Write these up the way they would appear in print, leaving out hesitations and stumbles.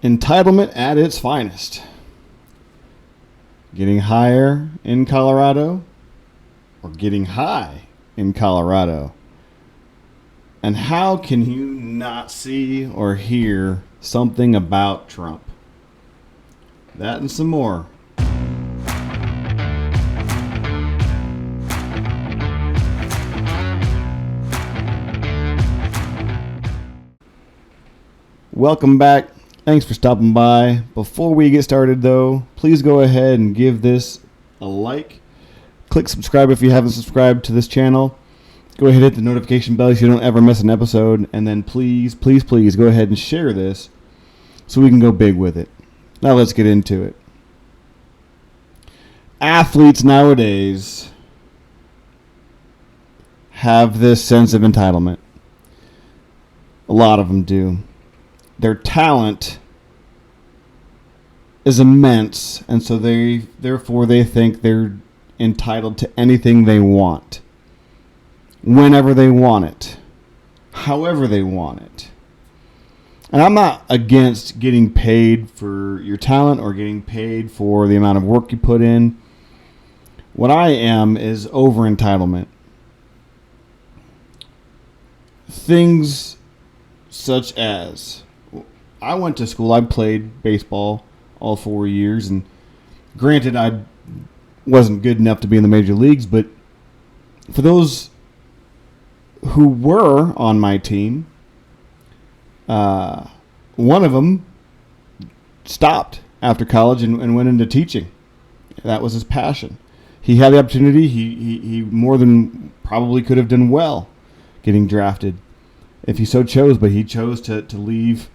Entitlement at its finest. Getting higher in Colorado or getting high in Colorado? And how can you not see or hear something about Trump? That and some more. Welcome back. Thanks for stopping by. Before we get started, though, please go ahead and give this a like. Click subscribe if you haven't subscribed to this channel. Go ahead and hit the notification bell so you don't ever miss an episode. And then please, please, please go ahead and share this so we can go big with it. Now let's get into it. Athletes nowadays have this sense of entitlement. A lot of them do. Their talent is immense, and so therefore they think they're entitled to anything they want, whenever they want it, however they want it. And I'm not against getting paid for your talent or getting paid for the amount of work you put in. What I am is over-entitlement. Things such as, I went to school, I played baseball all 4 years, and granted I wasn't good enough to be in the major leagues, but for those who were on my team, one of them stopped after college and went into teaching. That was his passion. He had the opportunity. He more than probably could have done well getting drafted if he so chose, but he chose to leave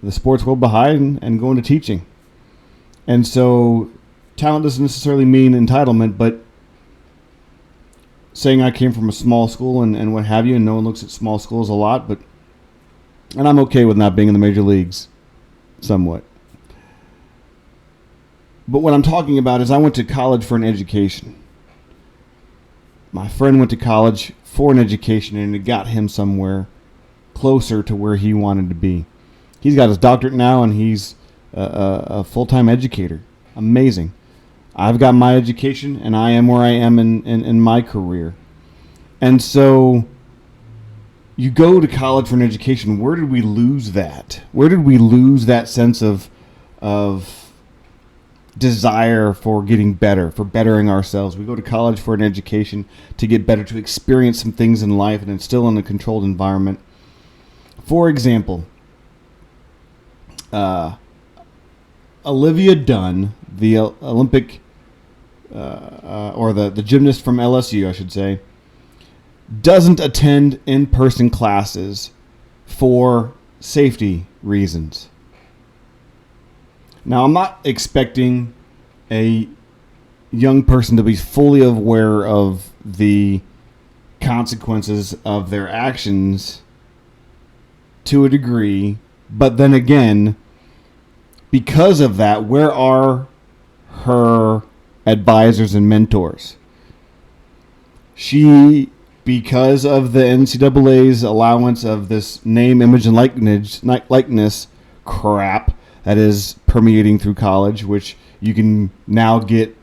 the sports world behind and go into teaching. And so talent doesn't necessarily mean entitlement, but saying I came from a small school and what have you, and no one looks at small schools a lot, and I'm okay with not being in the major leagues somewhat. But what I'm talking about is I went to college for an education. My friend went to college for an education, and it got him somewhere closer to where he wanted to be. He's got his doctorate now, and he's a full-time educator. Amazing. I've got my education, and I am where I am in my career. And so you go to college for an education. Where did we lose that? Where did we lose that sense of desire for getting better, for bettering ourselves? We go to college for an education to get better, to experience some things in life, and it's still in a controlled environment. For example, Olivia Dunn, the Olympic, or the gymnast from LSU, I should say, doesn't attend in-person classes for safety reasons. Now, I'm not expecting a young person to be fully aware of the consequences of their actions to a degree, but then again, because of that, where are her advisors and mentors? She, because of the NCAA's allowance of this name, image, and likeness crap that is permeating through college, which you can now get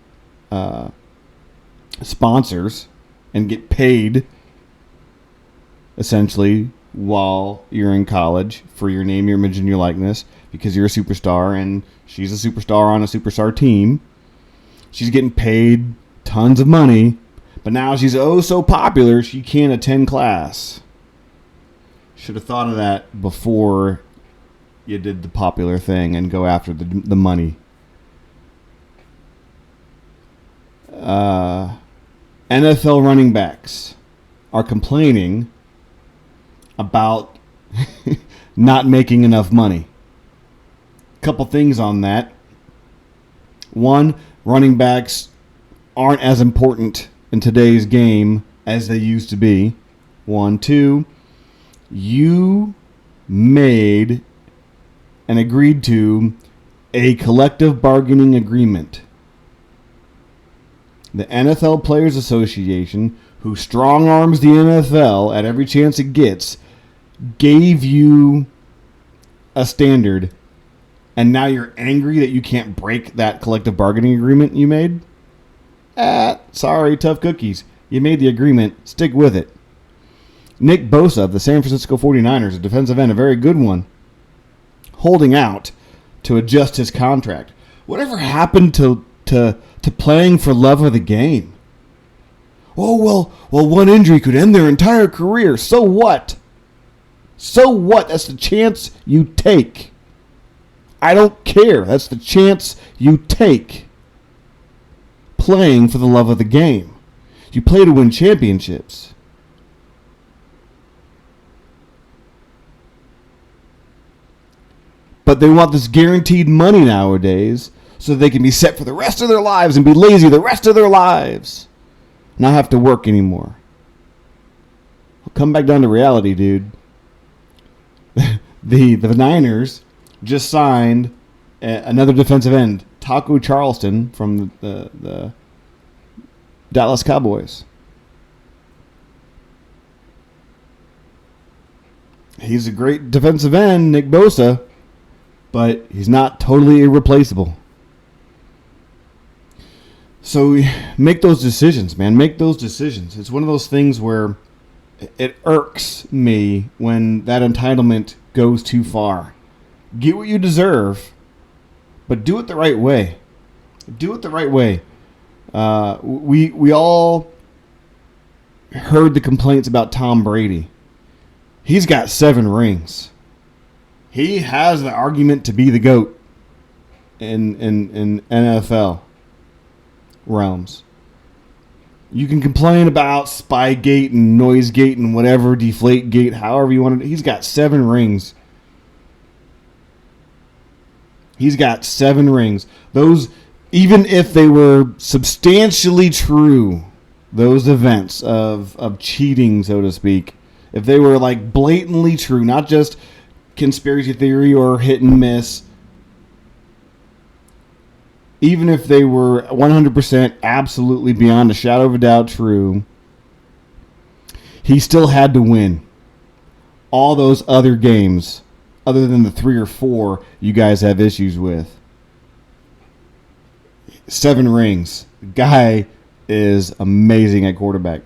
sponsors and get paid, essentially, while you're in college for your name, your image, and your likeness, because you're a superstar, and she's a superstar on a superstar team. She's getting paid tons of money, but now she's oh so popular she can't attend class. Should have thought of that before you did the popular thing and go after the money. NFL running backs are complaining about not making enough money. Couple things on that. One, running backs aren't as important in today's game as they used to be. 1, 2, you made and agreed to a collective bargaining agreement. The NFL Players Association, who strong arms the NFL at every chance it gets, gave you a standard and now you're angry that you can't break that collective bargaining agreement you made? Sorry, tough cookies. You made the agreement. Stick with it. Nick Bosa of the San Francisco 49ers, a defensive end, a very good one, holding out to adjust his contract. Whatever happened to playing for love of the game? Oh, well, one injury could end their entire career. So what? So what? That's the chance you take. I don't care. That's the chance you take. Playing for the love of the game. You play to win championships. But they want this guaranteed money nowadays so they can be set for the rest of their lives and be lazy the rest of their lives. Not have to work anymore. Well, come back down to reality, dude. The Niners just signed another defensive end, Taco Charleston from the Dallas Cowboys. He's a great defensive end, Nick Bosa, but he's not totally irreplaceable. So make those decisions, man. Make those decisions. It's one of those things where it irks me when that entitlement goes too far. Get what you deserve, but do it the right way. Do it the right way. We all heard the complaints about Tom Brady. He's got 7 rings. He has the argument to be the GOAT in NFL realms. You can complain about Spygate and Noisegate and whatever, Deflategate, however you want it. He's got 7 rings. He's got 7 rings. Those, even if they were substantially true, those events of cheating, so to speak, if they were like blatantly true, not just conspiracy theory or hit and miss, even if they were 100% absolutely beyond a shadow of a doubt true, he still had to win all those other games other than the 3 or 4 you guys have issues with. 7 rings. The guy is amazing at quarterback.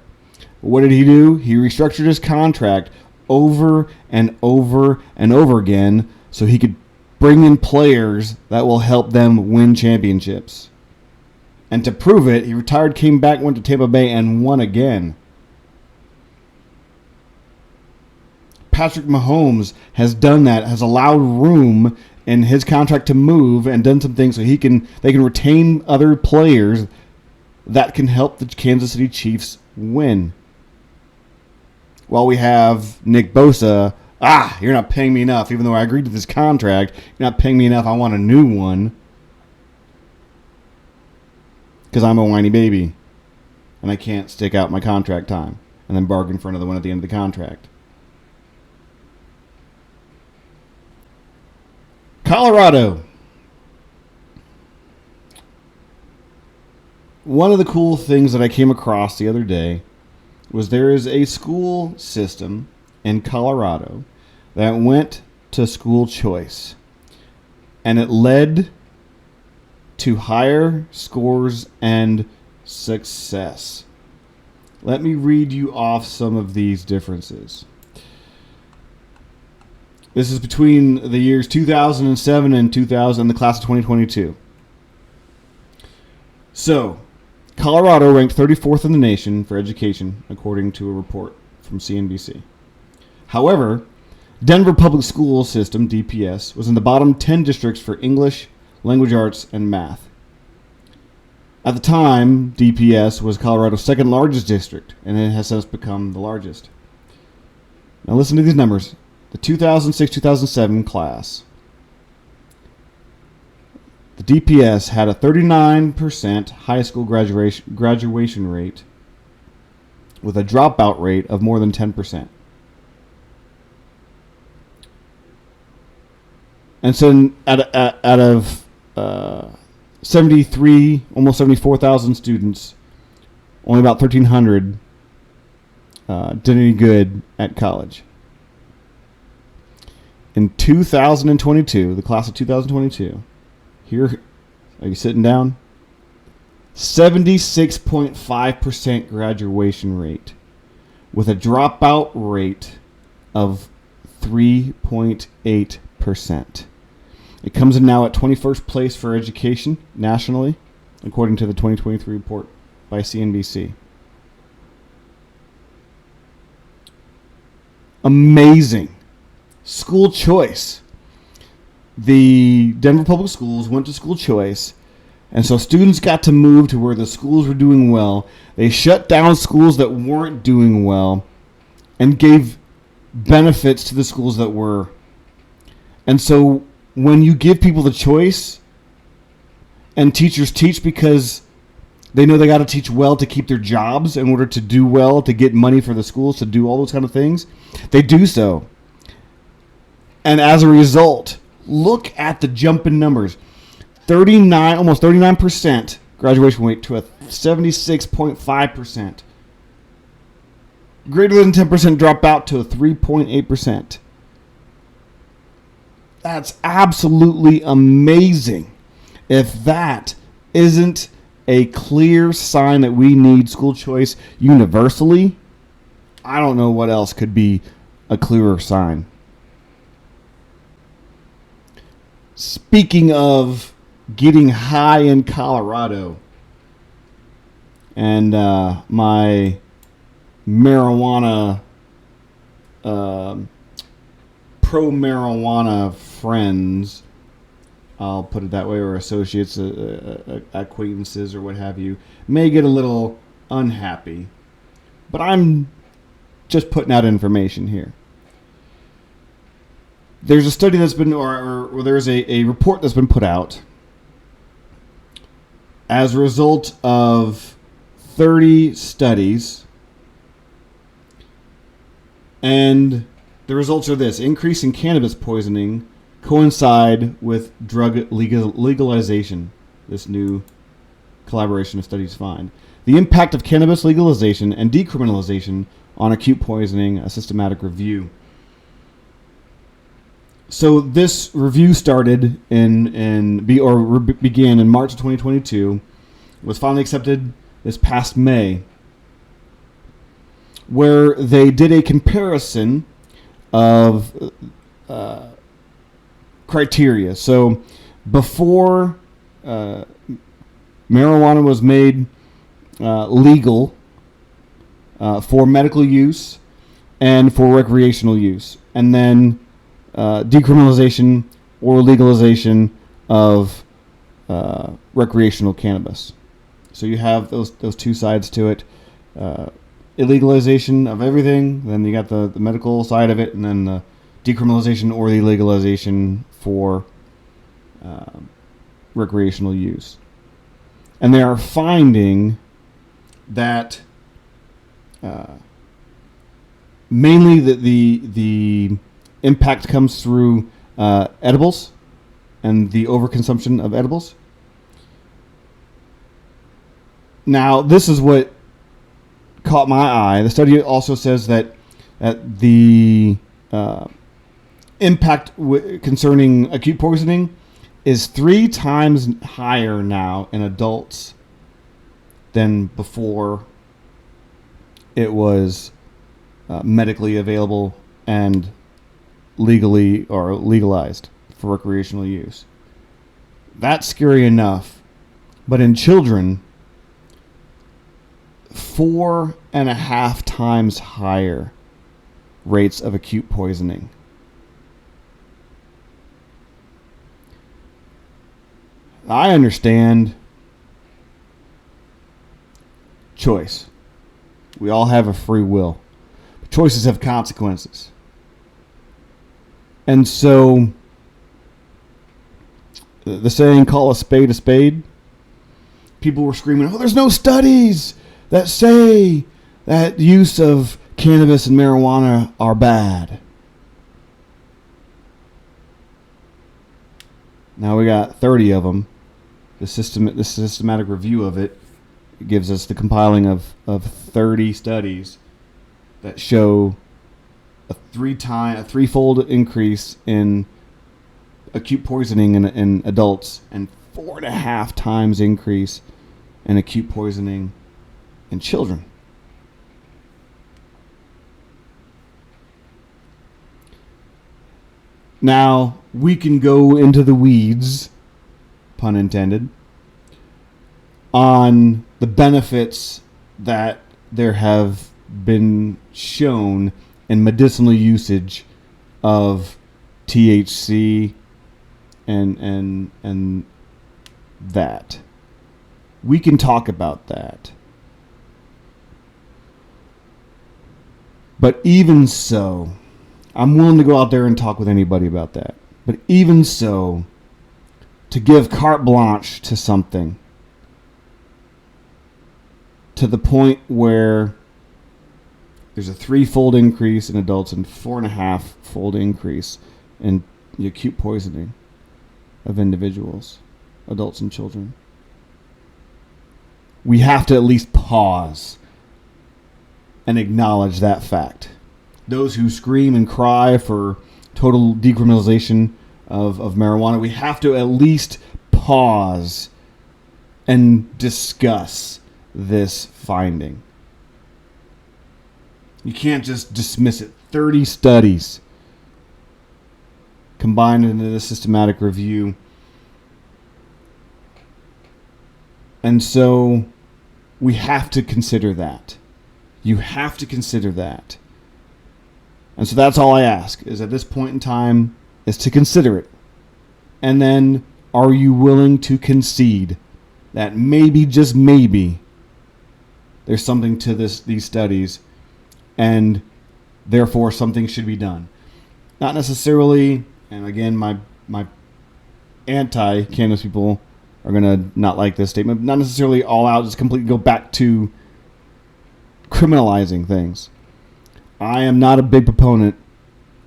What did he do? He restructured his contract over and over and over again so he could bring in players that will help them win championships. And to prove it, he retired, came back, went to Tampa Bay, and won again. Patrick Mahomes has done that, has allowed room in his contract to move and done some things so they can retain other players that can help the Kansas City Chiefs win. While we have Nick Bosa, you're not paying me enough. Even though I agreed to this contract, you're not paying me enough. I want a new one. Because I'm a whiny baby. And I can't stick out my contract time and then bargain for another one at the end of the contract. Colorado. One of the cool things that I came across the other day was there is a school system in Colorado that went to school choice, and it led to higher scores and success. Let me read you off some of these differences. This is between the years 2007 and 2000, the class of 2022. So, Colorado ranked 34th in the nation for education, according to a report from CNBC. However, Denver Public School System, DPS, was in the bottom 10 districts for English, language arts, and math. At the time, DPS was Colorado's second largest district, and it has since become the largest. Now listen to these numbers. The 2006-2007 class, the DPS had a 39% high school graduation rate with a dropout rate of more than 10%. And so out of 73, almost 74,000 students, only about 1,300 did any good at college. In 2022, the class of 2022, here, are you sitting down? 76.5% graduation rate with a dropout rate of 3.8%. It comes in now at 21st place for education nationally, according to the 2023 report by CNBC. Amazing. School choice. The Denver Public Schools went to school choice, and so students got to move to where the schools were doing well. They shut down schools that weren't doing well and gave benefits to the schools that were. And so when you give people the choice, and teachers teach because they know they got to teach well to keep their jobs in order to do well, to get money for the schools, to do all those kind of things, they do so. And as a result, look at the jump in numbers. Almost 39% graduation rate to a 76.5%. Greater than 10% dropout to a 3.8%. That's absolutely amazing. If that isn't a clear sign that we need school choice universally, I don't know what else could be a clearer sign. Speaking of getting high in Colorado, and my marijuana, pro-marijuana friends, I'll put it that way, or associates, acquaintances, or what have you, may get a little unhappy. But I'm just putting out information here. There's a study that's been, or there's a report that's been put out as a result of 30 studies, and the results are this: increase in cannabis poisoning coincide with drug legalization. This new collaboration of studies find the impact of cannabis legalization and decriminalization on acute poisoning, a systematic review. So this review started began in March of 2022, was finally accepted this past May, where they did a comparison of criteria. So before marijuana was made legal for medical use and for recreational use, and then decriminalization or legalization of recreational cannabis. So you have those two sides to it. Illegalization of everything, then you got the medical side of it, and then the decriminalization or the legalization for recreational use. And they are finding that mainly the impact comes through edibles and the overconsumption of edibles. Now, this is what caught my eye. The study also says that the impact concerning acute poisoning is 3 times higher now in adults than before it was medically available and legally or legalized for recreational use. That's scary enough. But in children, 4.5 times higher rates of acute poisoning. I understand choice. We all have a free will. But choices have consequences. And so, the saying, call a spade, people were screaming, oh, there's no studies that say that use of cannabis and marijuana are bad. Now we got 30 of them. The systematic review of it gives us the compiling of 30 studies that show a threefold increase in acute poisoning in adults, and 4.5 times increase in acute poisoning in children. Now, we can go into the weeds, pun intended, on the benefits that there have been shown in medicinal usage of THC and that. We can talk about that. But even so, I'm willing to go out there and talk with anybody about that. But even so, to give carte blanche to something to the point where there's a 3-fold increase in adults and 4.5-fold increase in the acute poisoning of individuals, adults and children, we have to at least pause and acknowledge that fact. Those who scream and cry for total decriminalization of marijuana, we have to at least pause and discuss this finding. You can't just dismiss it. 30 studies combined into the systematic review. And so we have to consider that. You have to consider that. And so that's all I ask, is at this point in time, is to consider it. And then, are you willing to concede that maybe, just maybe, there's something to these studies, and therefore something should be done? Not necessarily, and again, my anti-cannabis people are going to not like this statement, but not necessarily all out, just completely go back to criminalizing things. I am not a big proponent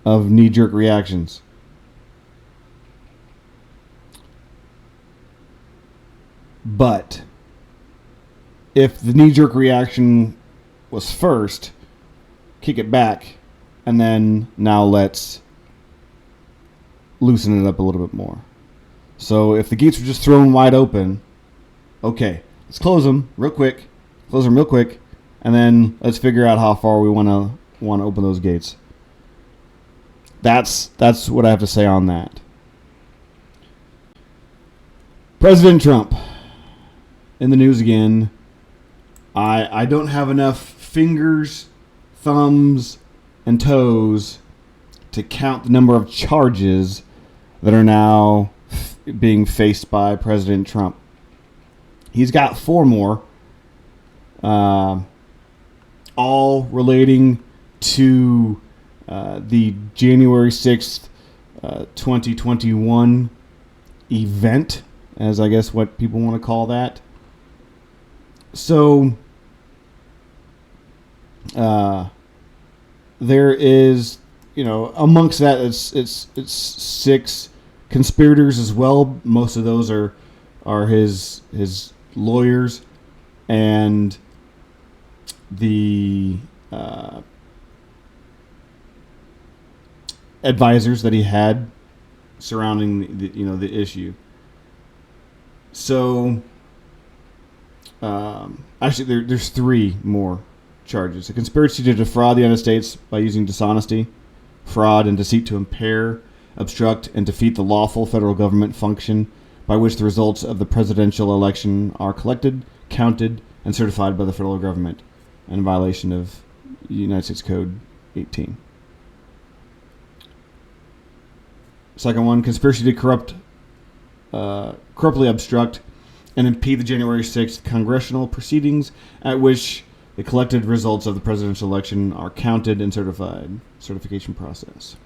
of knee-jerk reactions. But if the knee-jerk reaction was first, kick it back, and then now let's loosen it up a little bit more. So if the gates were just thrown wide open, okay, let's close them real quick, and then let's figure out how far we want to open those gates. That's what I have to say on that. President Trump in the news again. I don't have enough fingers, thumbs, and toes to count the number of charges that are now being faced by President Trump. He's got 4 more, all relating to the January 6th, 2021 event, as I guess what people want to call that. So, there is, amongst that, it's 6 conspirators as well. Most of those are his lawyers and the advisors that he had surrounding the issue. So actually there's 3 more charges: a conspiracy to defraud the United States by using dishonesty, fraud, and deceit to impair, obstruct, and defeat the lawful federal government function by which the results of the presidential election are collected, counted, and certified by the federal government, in violation of United States Code 18. Second one, conspiracy to corruptly obstruct and impede the January 6th congressional proceedings at which the collected results of the presidential election are counted and certified, certification process.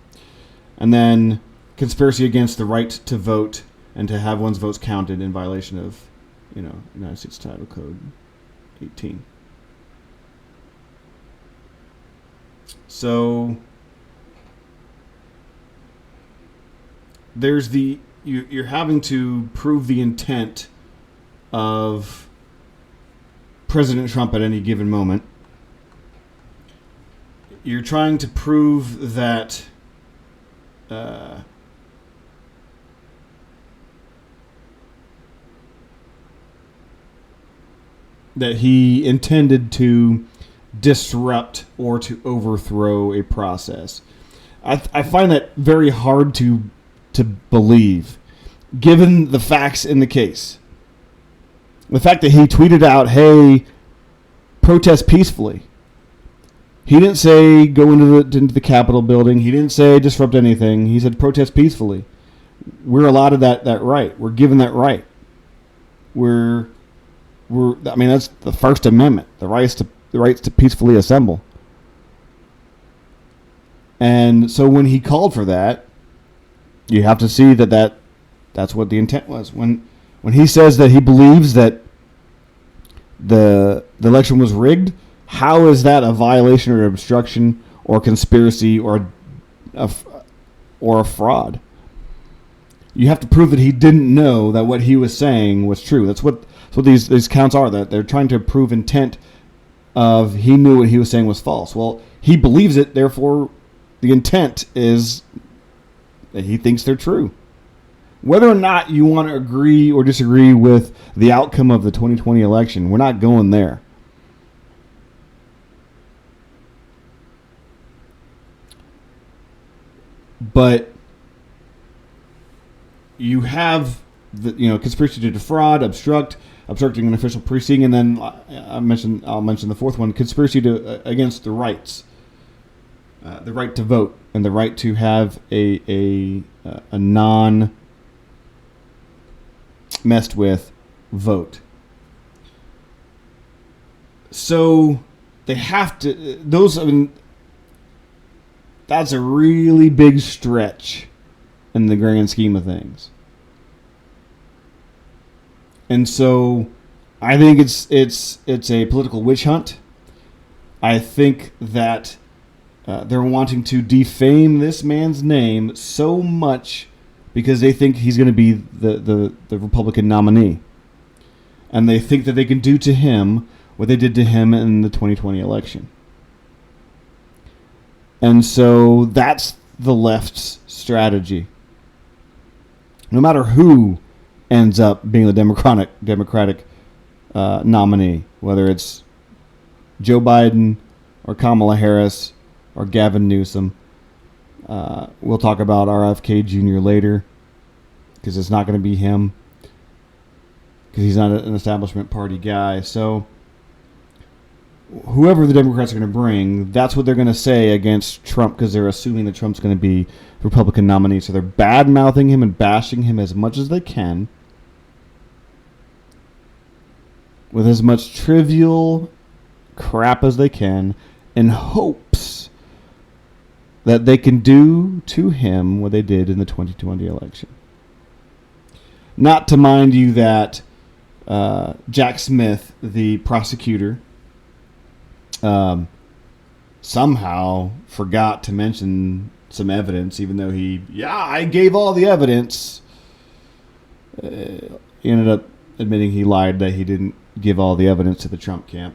And then conspiracy against the right to vote and to have one's votes counted in violation of, United States Title Code 18. So there's you're having to prove the intent of President Trump at any given moment. you're trying to prove that that he intended to disrupt or to overthrow a process. I find that very hard to believe, given the facts in the case. The fact that he tweeted out, "Hey, protest peacefully." He didn't say go into the Capitol building. He didn't say disrupt anything. He said protest peacefully. We're allotted that right. We're given that right. I mean, that's the First Amendment, the rights to peacefully assemble. And so when he called for that, you have to see that's what the intent was. When he says that he believes that the election was rigged, how is that a violation or obstruction or conspiracy or a fraud? You have to prove that he didn't know that what he was saying was true. That's what these counts are. That they're trying to prove intent of he knew what he was saying was false. Well, he believes it, therefore the intent is that he thinks they're true. Whether or not you want to agree or disagree with the outcome of the 2020 election, we're not going there. But you have the conspiracy to defraud, obstructing an official proceeding, and then I'll mention the fourth one: conspiracy against the rights, the right to vote, and the right to have a non messed with vote. So they have to. That's a really big stretch in the grand scheme of things. And so I think it's a political witch hunt. I think that they're wanting to defame this man's name so much because they think he's going to be the Republican nominee. And they think that they can do to him what they did to him in the 2020 election. And so that's the left's strategy. No matter who ends up being the Democratic nominee, whether it's Joe Biden or Kamala Harris or Gavin Newsom. We'll talk about RFK Jr. later because it's not going to be him because he's not an establishment party guy. So whoever the Democrats are going to bring, that's what they're going to say against Trump because they're assuming that Trump's going to be Republican nominee. So they're bad-mouthing him and bashing him as much as they can with as much trivial crap as they can in hopes that they can do to him what they did in the 2020 election. Not to mind you that Jack Smith, the prosecutor, somehow forgot to mention some evidence, even though I gave all the evidence. He ended up admitting he lied, that he didn't give all the evidence to the Trump camp.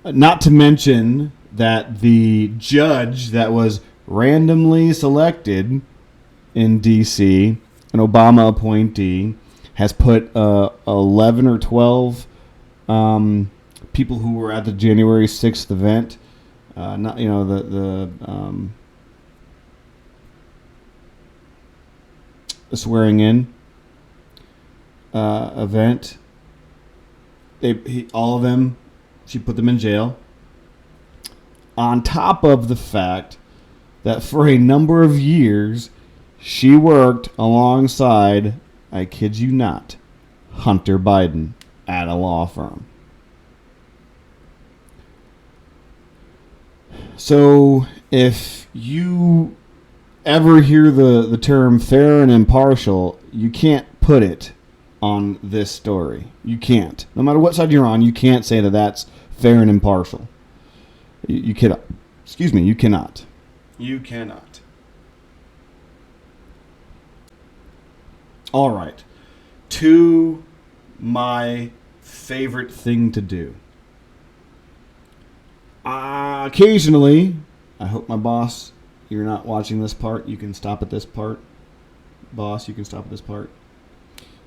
Not to mention that the judge that was randomly selected in D.C., an Obama appointee, has put 11 or 12 people who were at the January 6th event, the swearing in event. All of them, she put them in jail. On top of the fact that for a number of years, she worked alongside, I kid you not, Hunter Biden at a law firm. So if you ever hear the term fair and impartial, you can't put it on this story. You can't. No matter what side you're on, you can't say that that's fair and impartial. You cannot. Excuse me, you cannot. You cannot. All right. To my favorite thing to do. Occasionally, I hope my boss, you're not watching this part. You can stop at this part. Boss, you can stop at this part.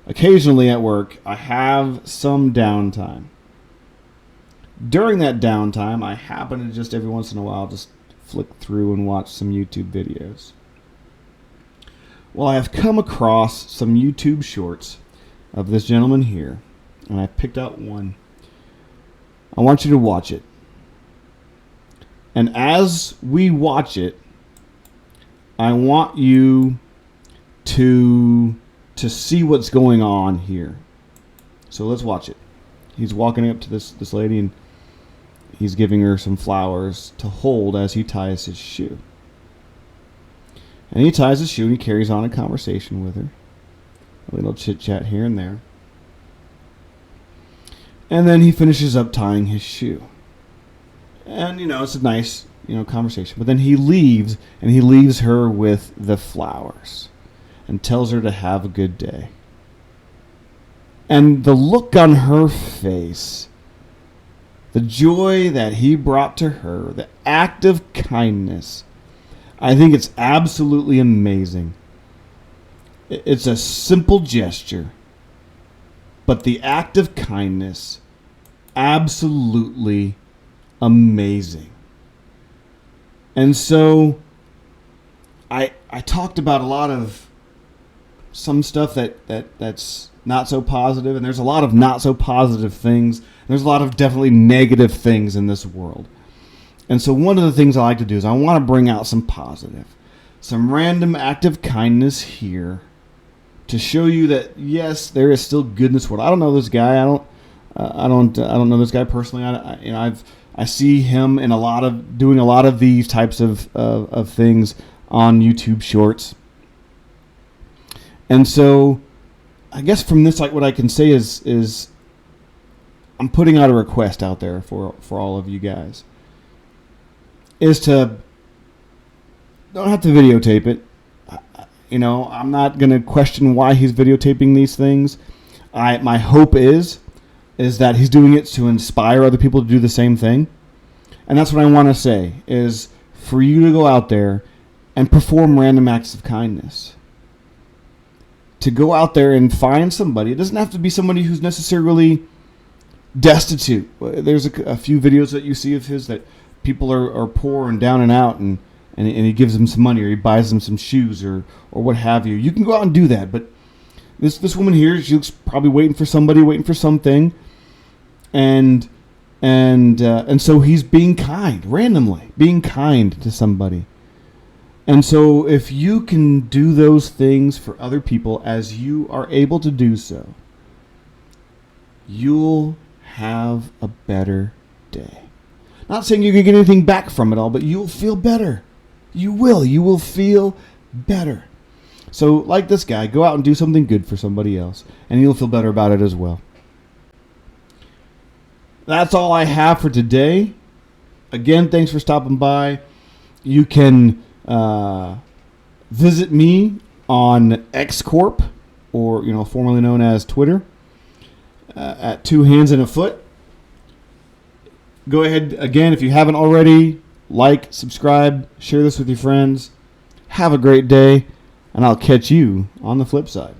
Occasionally at work, I have some downtime. During that downtime, I happen to just every once in a while just flick through and watch some YouTube videos. Well, I have come across some YouTube shorts of this gentleman here, and I picked out one. I want you to watch it. And as we watch it, I want you to see what's going on here. So let's watch it. He's walking up to this lady, and he's giving her some flowers to hold as he ties his shoe. And he ties his shoe and he carries on a conversation with her. A little chit-chat here and there. And then he finishes up tying his shoe. And, it's a nice, conversation. But then he leaves, and he leaves her with the flowers and tells her to have a good day. And the look on her face, the joy that he brought to her, the act of kindness, I think it's absolutely amazing. It's a simple gesture, but the act of kindness, absolutely amazing. And so I talked about a lot of some stuff that's not so positive, and there's a lot of not so positive things. There's a lot of definitely negative things in this world. And so one of the things I like to do is I want to bring out some positive, some random act of kindness here to show you that yes, there is still goodness. What I don't know this guy. I don't know this guy personally. I see him in doing a lot of these types of things on YouTube Shorts. And so I guess from this, like, what I can say is I'm putting out a request out there for all of you guys. Is to don't have to videotape it. I'm not going to question why he's videotaping these things. My hope is that he's doing it to inspire other people to do the same thing. And that's what I want to say, is for you to go out there and perform random acts of kindness. To go out there and find somebody. It doesn't have to be somebody who's necessarily destitute. There's a few videos that you see of his that people are poor and down and out, and he gives them some money, or he buys them some shoes, or what have you. You can go out and do that, but this woman here, she looks probably waiting for something, and so he's being kind, randomly being kind to somebody. And so if you can do those things for other people as you are able to do so, you'll have a better day. Not saying you're going to get anything back from it all, but you'll feel better. You will feel better. So like this guy, go out and do something good for somebody else, and you'll feel better about it as well. That's all I have for today. Again, thanks for stopping by. You can visit me on X Corp, or formerly known as Twitter, at 2 Hands and a Foot. Go ahead, again, if you haven't already, like, subscribe, share this with your friends. Have a great day, and I'll catch you on the flip side.